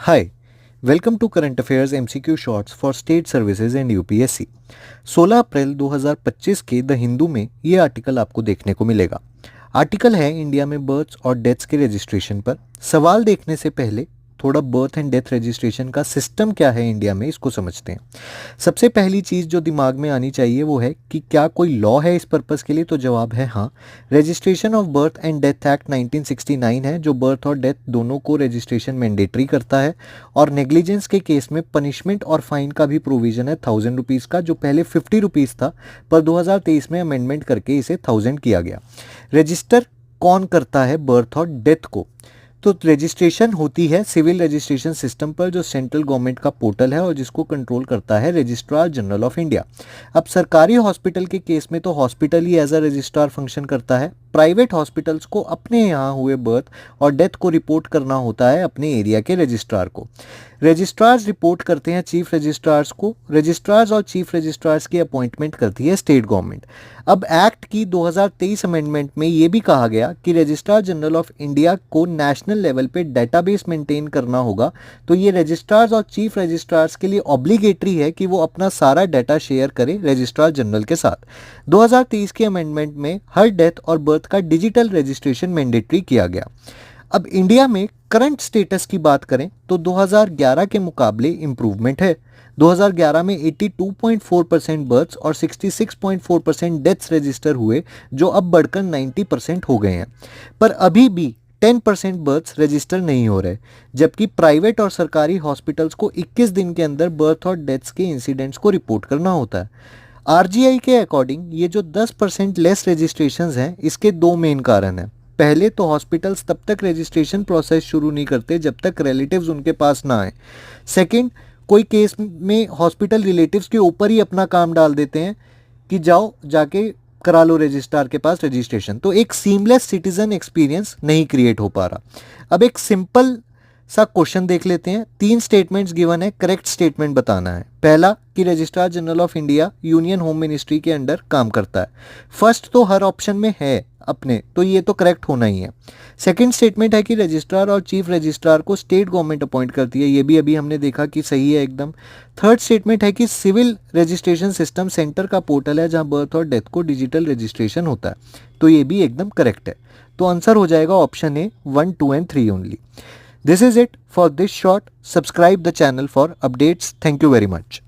Hi, welcome to current affairs MCQ shorts for state services and UPSC. 16 April 2025 के the Hindu में ये article आपको देखने को मिलेगा। आर्टिकल है इंडिया में बर्थ्स और डेथ्स के रजिस्ट्रेशन पर। सवाल देखने से पहले थोड़ा बर्थ एंड डेथ रजिस्ट्रेशन का सिस्टम क्या है इंडिया में, इसको समझते हैं। सबसे पहली चीज़ जो दिमाग में आनी चाहिए वो है कि क्या कोई लॉ है इस पर्पज़ के लिए, तो जवाब है हाँ। Registration of birth and death act 1969 है जो बर्थ और डेथ दोनों को रजिस्ट्रेशन मैंडेटरी करता है। और नेग्लिजेंस के केस में पनिशमेंट और फाइन का भी प्रोविजन है 1000 रुपीज़ का, जो पहले 50 रुपीज़ था, पर 2023 में अमेंडमेंट करके इसे 1000 किया गया। रजिस्टर कौन करता है बर्थ और डेथ को? तो रजिस्ट्रेशन होती है सिविल रजिस्ट्रेशन सिस्टम पर, जो सेंट्रल गवर्नमेंट का पोर्टल है और जिसको कंट्रोल करता है रजिस्ट्रार जनरल ऑफ इंडिया। अब सरकारी हॉस्पिटल के केस में तो हॉस्पिटल ही एज अ रजिस्ट्रार फंक्शन करता है। प्राइवेट हॉस्पिटल्स को अपने यहाँ हुए बर्थ और डेथ को रिपोर्ट करना होता है अपने एरिया के रजिस्ट्रार को। रजिस्ट्रार्स रिपोर्ट करते हैं चीफ रजिस्ट्रार्स को। रजिस्ट्रार्स और चीफ रजिस्ट्रार्स की अपॉइंटमेंट करती है स्टेट गवर्नमेंट। अब एक्ट की 2023 अमेंडमेंट में ये भी कहा गया कि रजिस्ट्रार जनरल ऑफ इंडिया को नेशनल लेवल पे डेटाबेस मेंटेन करना होगा। तो ये रजिस्ट्रार्स और चीफ रजिस्ट्रार्स के लिए ऑब्लिगेटरी है कि वो अपना सारा डाटा शेयर करें रजिस्ट्रार जनरल के साथ। 2023 के अमेंडमेंट में हर डेथ और बर्थ का डिजिटल रजिस्ट्रेशन मैंडेटरी किया गया। अब इंडिया में करंट स्टेटस की बात करें तो 2011 के मुकाबले इम्प्रूवमेंट है। 2011 में 82.4% बर्थ्स और 66.4% डेथ्स रजिस्टर हुए, जो अब बढ़कर 90% हो गए हैं। पर अभी भी 10% बर्थ्स रजिस्टर नहीं हो रहे, जबकि प्राइवेट और सरकारी हॉस्पिटल्स को 21 दिन के अंदर बर्थ और डेथ्स के इंसिडेंट्स को रिपोर्ट करना होता है। आरजीआई के अकॉर्डिंग ये जो 10% लेस रजिस्ट्रेशंस हैं, इसके दो मेन कारण हैं। पहले तो हॉस्पिटल्स तब तक रजिस्ट्रेशन प्रोसेस शुरू नहीं करते जब तक रिलेटिव्स उनके पास ना आए। सेकंड, कोई केस में हॉस्पिटल रिलेटिव्स के ऊपर ही अपना काम डाल देते हैं कि जाओ जाके करा लो रजिस्ट्रार के पास रजिस्ट्रेशन। तो एक सीमलेस सिटीजन एक्सपीरियंस नहीं क्रिएट हो पा रहा। अब एक सिंपल सा क्वेश्चन देख लेते हैं। 3 स्टेटमेंट्स गिवन है, करेक्ट स्टेटमेंट बताना है। पहला कि registrar general of India union home ministry के अंडर काम करता है। फर्स्ट तो हर ऑप्शन में है अपने, तो ये तो करेक्ट होना ही है। सेकंड स्टेटमेंट है कि रजिस्ट्रार और चीफ रजिस्ट्रार को स्टेट गवर्नमेंट अपॉइंट करती है, ये भी अभी हमने देखा कि सही है एकदम। थर्ड स्टेटमेंट है कि सिविल रजिस्ट्रेशन सिस्टम सेंटर का पोर्टल है जहां बर्थ और डेथ को डिजिटल रजिस्ट्रेशन होता है, तो ये भी एकदम करेक्ट है। तो आंसर हो जाएगा option A 1, 2 and 3 only. This is it for this short. Subscribe the channel for updates. Thank you very much.